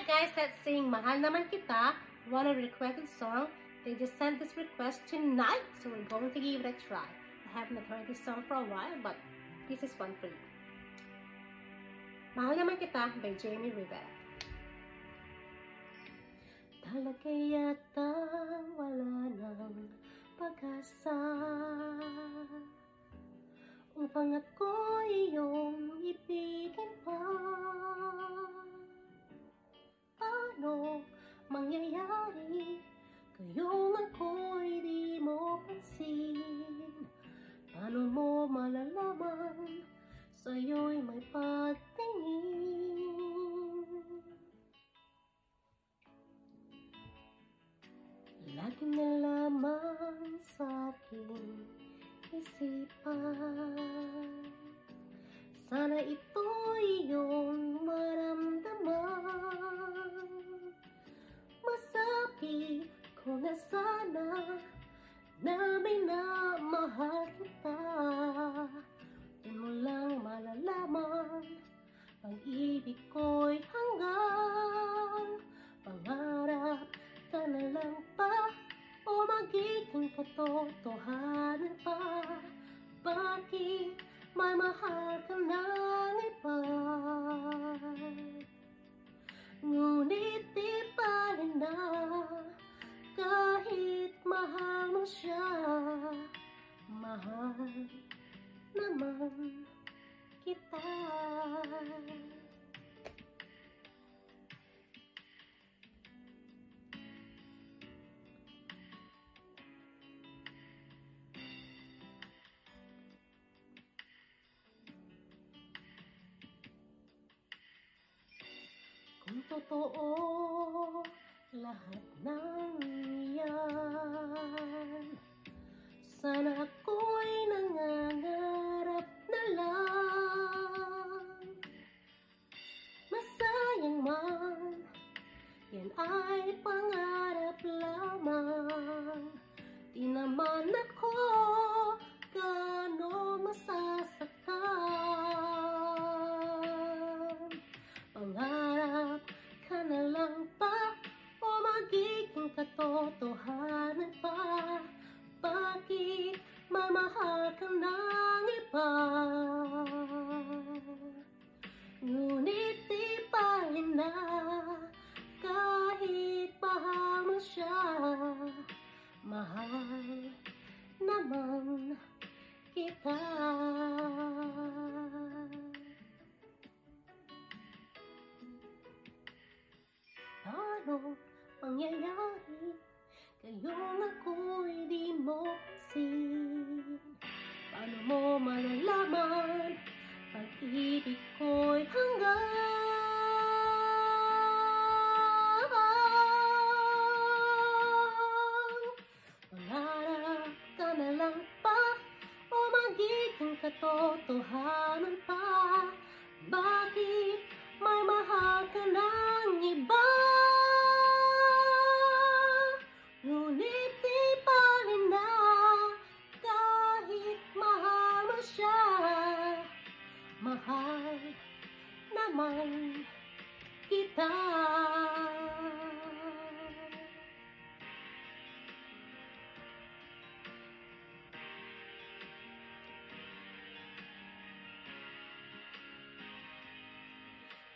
Alright guys, let's sing Mahal Naman Kita, one of the requested song. They just sent this request tonight, so we're going to give it a try. I haven't heard this song for a while, but this is one for you. Mahal Naman Kita by Jamie Rivera. Talaga yatang wala nang pag-asa upang ako iyong ibigin pa. Paano mangyayari kayong ako'y di mo pansin? Paano mo malalaman sa'yo'y may pagtingin? Lagi na lamang sa'king isipan, sana ito'y iyong maramdaman. Masabi ko na sana na minamahal kita. Doon mo lang malalaman, pag-ibig ko'y hanggang pangarap ka na lang pa o magiging katotohanan pa. Bakit may mahal ka ng iba? Ngunit di pa rin na kahit mahal mo siya. Mahal naman kita. Kung totoo lahat ng yan, sana ako'y nangangarap na lang. Masayang man, yan ay pangarap lamang. Di naman ako gaano masasaktan. Pangarap ka na lang pa o magiging katotohanan pa. Bakit mamahal ka ng iba? Ngunit di pa rin na kahit mahal mo siya. Mahal naman kita. Paano mangyayari kayong ako'y di mo pansin? Paano mo malalaman pag-ibig ko'y hanggang pangarap ka na lang pa o magiging katotohanan pa? Bakit may mahal ka ng iba? Ngunit di pa rin na kahit mahal mo siya. Mahal naman kita.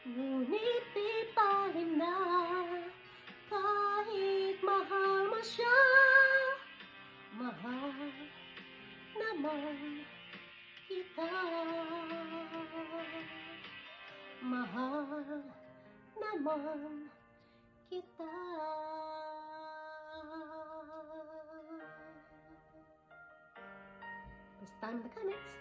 Ngunit di pa rin na kahit mahal mo siya. Mahal naman kita. Mahal naman kita. Post time in the comments.